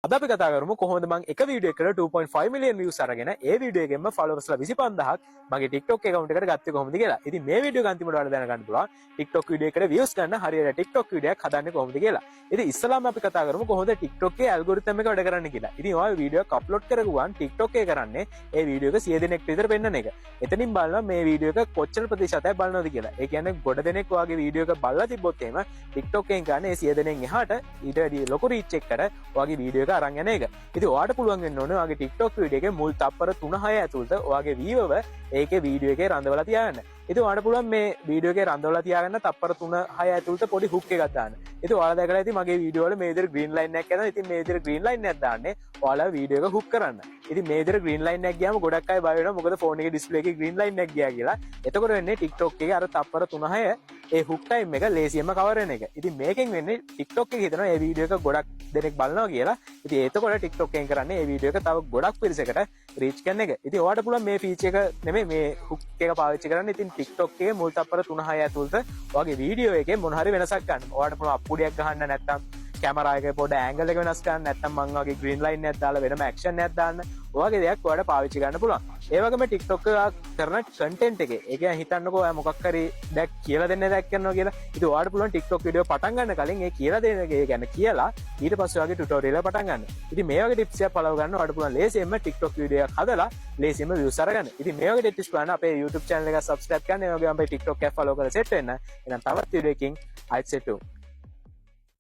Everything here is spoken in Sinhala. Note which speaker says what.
Speaker 1: අද අපි කතා කරමු කොහොමද මම එක වීඩියෝ එකකට 2.5 මිලියන් views අරගෙන ඒ වීඩියෝ එකෙන්ම followers ලා 25000ක් මගේ TikTok account එකට ගත්තේ කොහොමද කියලා. ඉතින් මේ වීඩියෝ එක අන්තිමට ඔයාලා දැනගන්න පුළුවන් TikTok වීඩියෝ එකට views ගන්න හරියට TikTok වීඩියෝ එකක් හදන්නේ කොහොමද කියලා. ඉතින් ඉස්සලාම අපි කතා කරමු කොහොමද TikTok එකේ algorithm එක වැඩ කරන්නේ කියලා. ඉතින් ඔයා වීඩියෝ එක upload කරගුවන් TikTok එක කරන්නේ ඒ වීඩියෝ එක 100 දෙනෙක්ට විතර පෙන්නන එක. එතනින් බලනවා මේ වීඩියෝ එක කොච්චර ප්‍රතිශතයක් බලනවද කියලා. ඒ කියන්නේ ගොඩ දෙනෙක් ඔයාගේ වීඩියෝ එක බලලා තිබ්බොත් එහෙම TikTok එකෙන් ගන්න ඒ 100 දෙනෙන් එහාට ඊට වැඩි ලොකු reach එකකට ඔයාගේ වීඩියෝ එක අරන් යන එක. ඉතින් ඔයාට පුළුවන් වෙන්න ඕනේ ඔයාගේ TikTok වීඩියෝ එකේ මුල් තප්පර 3-6 ඇතුළත ඔයාගේ viewer ඒකේ වීඩියෝ එකේ රඳවලා තියාගන්න. ඉතින් ඔයාට පුළුවන් මේ වීඩියෝ එකේ රඳවලා තියාගන්න තප්පර 3-6 ඇතුළත පොඩි hook එකක් දාන්න. ඉතින් ඔයාලා දැකලා ඇති මගේ වීඩියෝ වල මේ විදිහට green line එකක් යනවා. ඉතින් මේ විදිහට green line එකක් දාන්නේ ඔයාලා වීඩියෝ එක hook කරන්න. ඉතින් මේ විදිහට green line එකක් ගියාම ගොඩක් අය බය වෙනවා මොකද ෆෝන් එකේ display එකේ green line එකක් ගියා කියලා. එතකොට වෙන්නේ TikTok එකේ අර තප්පර 3-6 ඒ hook time එක ලේසියෙන්ම cover වෙන එක. ඉතින් මේකෙන් වෙන්නේ TikTok එකේ හිතනවා මේ වීඩියෝ එක ගොඩක් දෙනෙක් බලනවා කියලා. ඉතින් එතකොට TikTok එකෙන් කරන්නේ මේ වීඩියෝ එක තව ගොඩක් පිරිසකට reach කරන එක. ඉතින් ඔයාට පුළුවන් මේ feature එක නෙමෙයි මේ hook එක පාවිච්චි කරන්න. ඉතින් TikTok එකේ මුල් තප්පර 3-6 ඇතුළත ඔයාගේ වීඩියෝ එකේ මොන හරි වෙනසක් ගන්න. ඔයාට පුළුවන් අප්පුඩියක් ගහන්න නැත්නම් කැමරා එකේ පොඩ ඇන්ගල් එක වෙනස් කරන්න නැත්නම් මං වගේ green line එකක් දාලා වෙනම action එකක් දාන්න. ඔයගේ දෙයක් ඔයාලට පාවිච්චි කරන්න පුළුවන්. ඒ වගේම TikTok එක කරන content එකේ ඒ කියන්නේ හිතන්නකෝ ඔයා මොකක් හරි දැක් කියලා දෙන්න දැක් කරනවා කියලා. ඉතින් ඔයාලට පුළුවන් TikTok වීඩියෝ පටන් ගන්න කලින් ඒ කියලා දෙන එක ගැන කියලා ඊට පස්සේ ඔයාගේ tutorial එක පටන් ගන්න. ඉතින් මේ වගේ tips එකක් follow ගන්න ඔයාලට පුළුවන් ලේසියෙන්ම TikTok වීඩියෝ එකක් හදලා ලේසියෙන්ම views අරගන්න. ඉතින් මේ වගේ tips බලන්න අපේ YouTube channel එක subscribe කරන්න. ඒ වගේම අපේ TikTok එක follow කරලා set වෙන්න. එහෙනම් තවත් වීඩියෝ එකකින් ආයෙත් set වෙමු.